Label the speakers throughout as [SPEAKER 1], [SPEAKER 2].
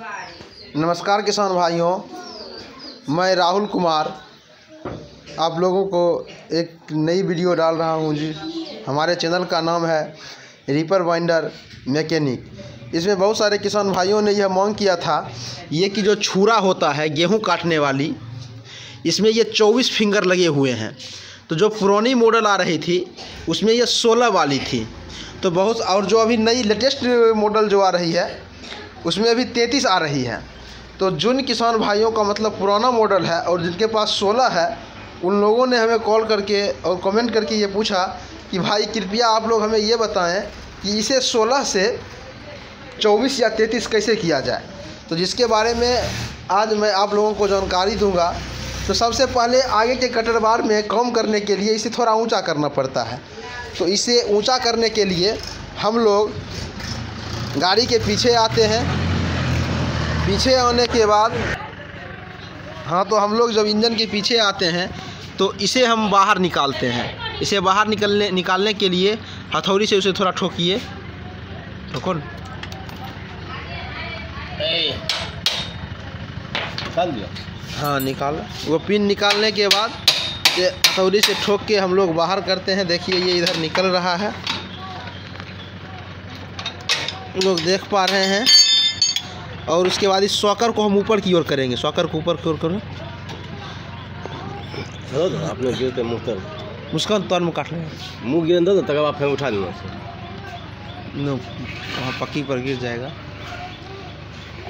[SPEAKER 1] नमस्कार किसान भाइयों, मैं राहुल कुमार आप लोगों को एक नई वीडियो डाल रहा हूं जी। हमारे चैनल का नाम है रीपर बाइंडर मैकेनिक। इसमें बहुत सारे किसान भाइयों ने यह मांग किया था, ये कि जो छुरा होता है गेहूं काटने वाली, इसमें ये 24 फिंगर लगे हुए हैं। तो जो पुरानी मॉडल आ रही थी उसमें ये 16 वाली थी। तो बहुत, और जो अभी नई लेटेस्ट मॉडल जो आ रही है उसमें अभी 33 आ रही है। तो जिन किसान भाइयों का मतलब पुराना मॉडल है और जिनके पास 16 है, उन लोगों ने हमें कॉल करके और कमेंट करके ये पूछा कि भाई कृपया आप लोग हमें ये बताएं कि इसे 16 से 24 या 33 कैसे किया जाए। तो जिसके बारे में आज मैं आप लोगों को जानकारी दूंगा। तो सबसे पहले आगे के कटर बार में काम करने के लिए इसे थोड़ा ऊंचा करना पड़ता है। तो इसे ऊंचा करने के लिए हम लोग गाड़ी के पीछे आते हैं। पीछे आने के बाद तो हम लोग जब इंजन के पीछे आते हैं तो इसे हम बाहर निकालते हैं। इसे बाहर निकालने के लिए हथौड़ी से उसे थोड़ा ठोकिए। ठोको
[SPEAKER 2] निकाल दिया।
[SPEAKER 1] हाँ, निकाल। वो पिन निकालने के बाद ये हथौड़ी से ठोक के हम लोग बाहर करते हैं। देखिए ये इधर निकल रहा है, लोग देख पा रहे हैं। और उसके बाद इस सॉकर को हम ऊपर की ओर करेंगे। सॉकर को ऊपर की ओर करो।
[SPEAKER 2] अपने गिरते मुँह तर
[SPEAKER 1] मुस्कान तौर में काट लेंगे।
[SPEAKER 2] मुँह गिर दो तक आप फिर उठा लेना
[SPEAKER 1] नो, वहाँ पक्की पर गिर जाएगा।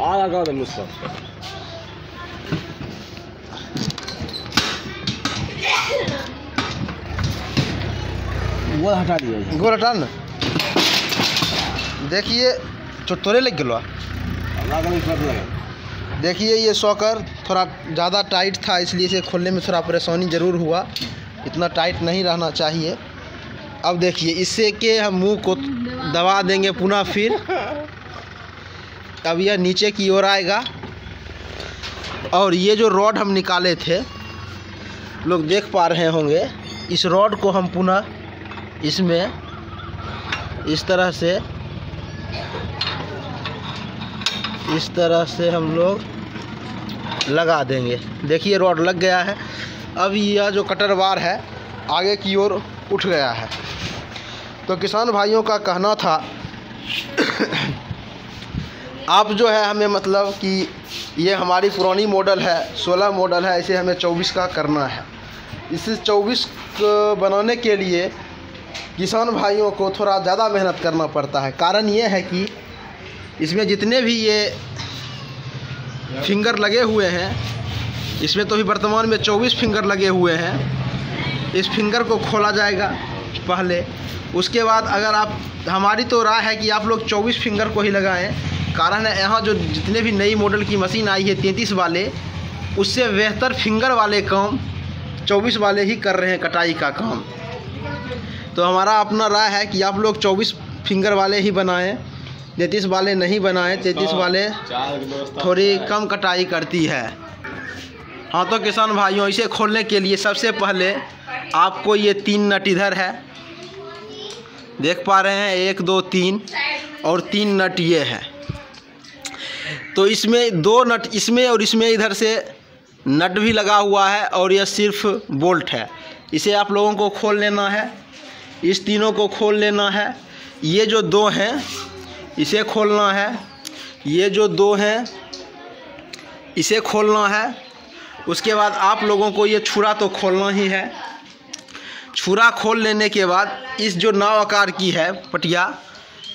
[SPEAKER 2] आ लगा दे मुस्कान। वो हटा दिया।
[SPEAKER 1] गोल हटा ना। देखिए तोड़े लग गया। देखिए ये सॉकर थोड़ा ज़्यादा टाइट था, इसलिए इसे खोलने में थोड़ा परेशानी ज़रूर हुआ। इतना टाइट नहीं रहना चाहिए। अब देखिए इससे के हम मुंह को दबा देंगे पुनः फिर। अब यह नीचे की ओर आएगा। और ये जो रॉड हम निकाले थे, लोग देख पा रहे होंगे, इस रॉड को हम पुनः इसमें इस तरह से हम लोग लगा देंगे। देखिए रॉड लग गया है। अब यह जो कटर बार है आगे की ओर उठ गया है। तो किसान भाइयों का कहना था आप जो है हमें मतलब कि ये हमारी पुरानी मॉडल है, 16 मॉडल है, इसे हमें 24 का करना है। इसे 24 बनाने के लिए किसान भाइयों को थोड़ा ज़्यादा मेहनत करना पड़ता है। कारण ये है कि इसमें जितने भी ये फिंगर लगे हुए हैं, इसमें तो भी वर्तमान में 24 फिंगर लगे हुए हैं। इस फिंगर को खोला जाएगा पहले। उसके बाद अगर आप, हमारी तो राय है कि आप लोग 24 फिंगर को ही लगाएं। कारण है यहाँ जो जितने भी नई मॉडल की मशीन आई है 33 वाले, उससे बेहतर फिंगर वाले काम 24 वाले ही कर रहे हैं कटाई का काम। तो हमारा अपना राय है कि आप लोग 24 फिंगर वाले ही बनाएं, 33 वाले नहीं बनाएं। 33 वाले थोड़ी कम कटाई करती है। हाँ तो किसान भाइयों, इसे खोलने के लिए सबसे पहले आपको ये 3 नट इधर है, देख पा रहे हैं, 1 2 3 और 3 नट ये है। तो इसमें 2 नट इसमें और इसमें इधर से नट भी लगा हुआ है और यह सिर्फ बोल्ट है। इसे आप लोगों को खोल लेना है। इस तीनों को खोल लेना है। ये जो 2 हैं इसे खोलना है। ये जो 2 हैं इसे खोलना है। उसके बाद आप लोगों को ये छुरा तो खोलना ही है। छुरा खोल लेने के बाद इस जो नाव आकार की है पटिया,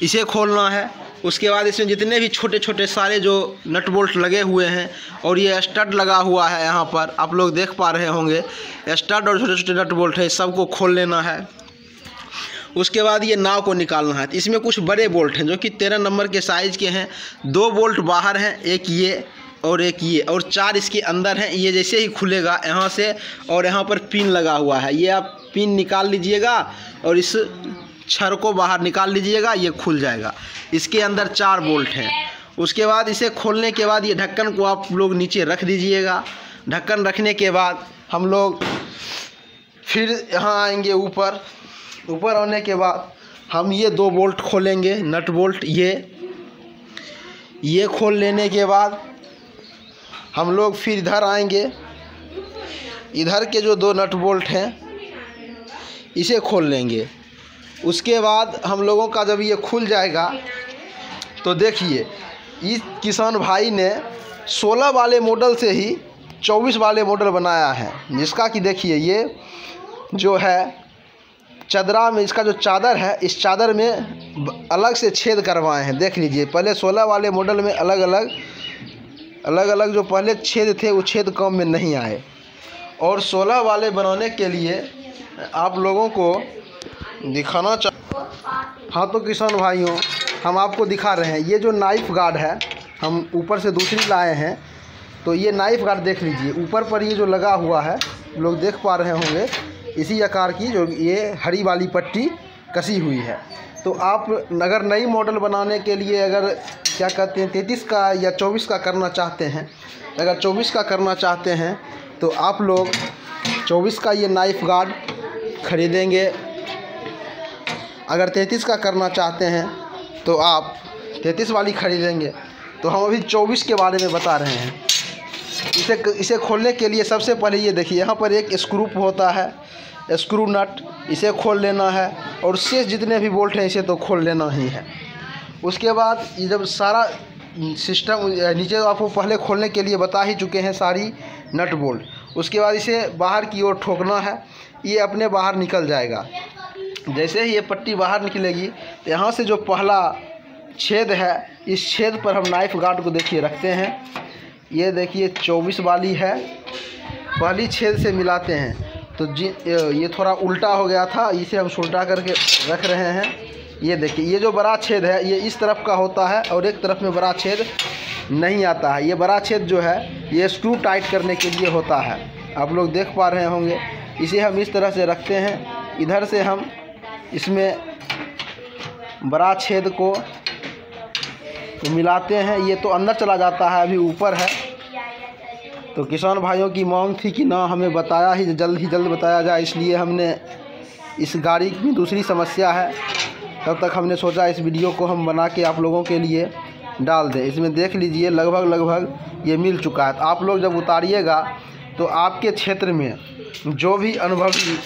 [SPEAKER 1] इसे खोलना है। उसके बाद इसमें जितने भी छोटे छोटे सारे जो नट बोल्ट लगे हुए हैं और ये स्टड लगा हुआ है, यहाँ पर आप लोग देख पा रहे होंगे, स्टड और छोटे छोटे नट बोल्ट है, सबको खोल लेना है। उसके बाद ये नाव को निकालना है। इसमें कुछ बड़े बोल्ट हैं जो कि 13 नंबर के साइज़ के हैं। 2 बोल्ट बाहर हैं, एक ये और एक ये, और 4 इसके अंदर हैं। ये जैसे ही खुलेगा यहाँ से, और यहाँ पर पिन लगा हुआ है, ये आप पिन निकाल लीजिएगा और इस छड़ को बाहर निकाल लीजिएगा, ये खुल जाएगा। इसके अंदर 4 बोल्ट हैं। उसके बाद इसे खोलने के बाद ये ढक्कन को आप लोग नीचे रख दीजिएगा। ढक्कन रखने के बाद हम लोग फिर यहाँ आएंगे ऊपर। ऊपर आने के बाद हम ये 2 बोल्ट खोलेंगे, नट बोल्ट। ये खोल लेने के बाद हम लोग फिर इधर आएंगे। इधर के जो 2 नट बोल्ट हैं इसे खोल लेंगे। उसके बाद हम लोगों का जब ये खुल जाएगा तो देखिए इस किसान भाई ने 16 वाले मॉडल से ही 24 वाले मॉडल बनाया है, जिसका कि देखिए ये जो है चदरा में इसका जो चादर है, इस चादर में अलग से छेद करवाए हैं। देख लीजिए, पहले 16 वाले मॉडल में अलग अलग जो पहले छेद थे वो छेद काम में नहीं आए। और 16 वाले बनाने के लिए आप लोगों को दिखाना हाँ तो किसान भाइयों हम आपको दिखा रहे हैं। ये जो नाइफ गार्ड है हम ऊपर से दूसरी लाए हैं, तो ये नाइफ गार्ड देख लीजिए ऊपर पर ये जो लगा हुआ है, लोग देख पा रहे होंगे इसी आकार की जो ये हरी वाली पट्टी कसी हुई है। तो आप अगर नई मॉडल बनाने के लिए अगर क्या कहते हैं 33 का या 24 का करना चाहते हैं, अगर 24 का करना चाहते हैं तो आप लोग 24 का ये नाइफ गार्ड खरीदेंगे। अगर 33 का करना चाहते हैं तो आप 33 वाली खरीदेंगे। तो हम अभी 24 के बारे में बता रहे हैं। इसे खोलने के लिए सबसे पहले ये देखिए यहाँ पर एक स्क्रू होता है, स्क्रू नट, इसे खोल लेना है और शेष जितने भी बोल्ट हैं इसे तो खोल लेना ही है। उसके बाद ये जब सारा सिस्टम नीचे आपको पहले खोलने के लिए बता ही चुके हैं सारी नट बोल्ट। उसके बाद इसे बाहर की ओर ठोकना है, ये अपने बाहर निकल जाएगा। जैसे ही ये पट्टी बाहर निकलेगी यहाँ से जो पहला छेद है, इस छेद पर हम नाइफ गार्ड को देखिए रखते हैं। ये देखिए 24 वाली है, पहली छेद से मिलाते हैं। तो ये थोड़ा उल्टा हो गया था, इसे हम उल्टा करके रख रहे हैं। ये देखिए ये जो बड़ा छेद है ये इस तरफ का होता है और एक तरफ में बड़ा छेद नहीं आता है। ये बड़ा छेद जो है ये स्क्रू टाइट करने के लिए होता है, आप लोग देख पा रहे होंगे। इसे हम इस तरह से रखते हैं, इधर से हम इसमें बड़ा छेद को मिलाते हैं। ये तो अंदर चला जाता है, अभी ऊपर है। तो किसान भाइयों की मांग थी कि ना हमें बताया ही जल्द बताया जाए, इसलिए हमने इस गाड़ी में दूसरी समस्या है, तब तक हमने सोचा इस वीडियो को हम बना के आप लोगों के लिए डाल दें। इसमें देख लीजिए लगभग ये मिल चुका है। तो आप लोग जब उतारिएगा तो आपके क्षेत्र में जो भी अनुभवी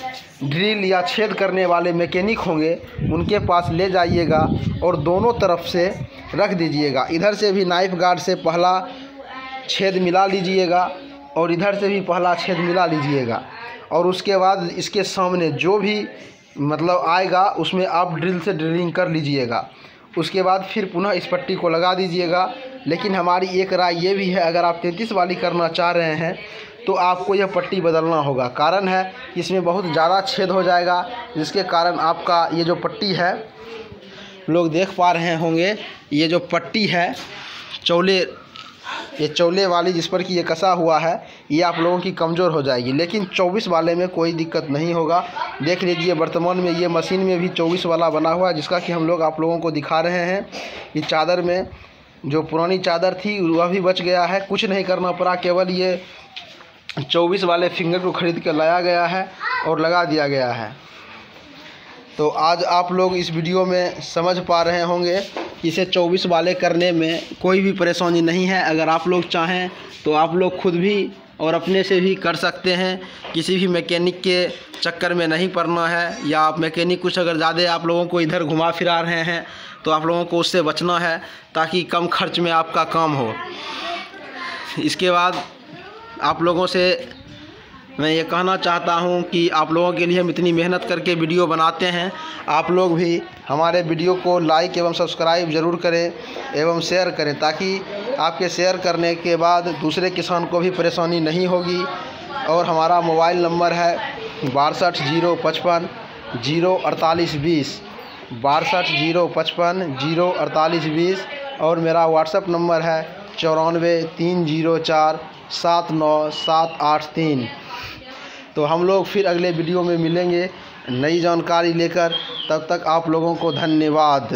[SPEAKER 1] ड्रिल या छेद करने वाले मैकेनिक होंगे उनके पास ले जाइएगा और दोनों तरफ से रख दीजिएगा। इधर से भी नाइफ गार्ड से पहला छेद मिला लीजिएगा और इधर से भी पहला छेद मिला लीजिएगा। और उसके बाद इसके सामने जो भी मतलब आएगा उसमें आप ड्रिल से ड्रिलिंग कर लीजिएगा। उसके बाद फिर पुनः इस पट्टी को लगा दीजिएगा। लेकिन हमारी एक राय ये भी है, अगर आप 33 वाली करना चाह रहे हैं तो आपको यह पट्टी बदलना होगा। कारण है कि इसमें बहुत ज़्यादा छेद हो जाएगा, जिसके कारण आपका ये जो पट्टी है, लोग देख पा रहे होंगे, ये जो पट्टी है चौले वाली जिस पर कि ये कसा हुआ है, ये आप लोगों की कमज़ोर हो जाएगी। लेकिन 24 वाले में कोई दिक्कत नहीं होगा। देख लीजिए वर्तमान में ये मशीन में भी 24 वाला बना हुआ है, जिसका कि हम लोग आप लोगों को दिखा रहे हैं। ये चादर में जो पुरानी चादर थी वह भी बच गया है, कुछ नहीं करना पड़ा, केवल ये 24 वाले फिंगर को ख़रीद कर लाया गया है और लगा दिया गया है। तो आज आप लोग इस वीडियो में समझ पा रहे होंगे, इसे 24 वाले करने में कोई भी परेशानी नहीं है। अगर आप लोग चाहें तो आप लोग खुद भी और अपने से भी कर सकते हैं, किसी भी मैकेनिक के चक्कर में नहीं पड़ना है। या आप मैकेनिक कुछ अगर ज़्यादा आप लोगों को इधर घुमा फिरा रहे हैं तो आप लोगों को उससे बचना है, ताकि कम खर्च में आपका काम हो। इसके बाद आप लोगों से मैं ये कहना चाहता हूँ कि आप लोगों के लिए हम इतनी मेहनत करके वीडियो बनाते हैं, आप लोग भी हमारे वीडियो को लाइक एवं सब्सक्राइब ज़रूर करें एवं शेयर करें, ताकि आपके शेयर करने के बाद दूसरे किसान को भी परेशानी नहीं होगी। और हमारा मोबाइल नंबर है 62 055 048 20, 62 055 048 20। और मेरा व्हाट्सएप नंबर है 94 304 79783। तो हम लोग फिर अगले वीडियो में मिलेंगे नई जानकारी लेकर। तब तक आप लोगों को धन्यवाद।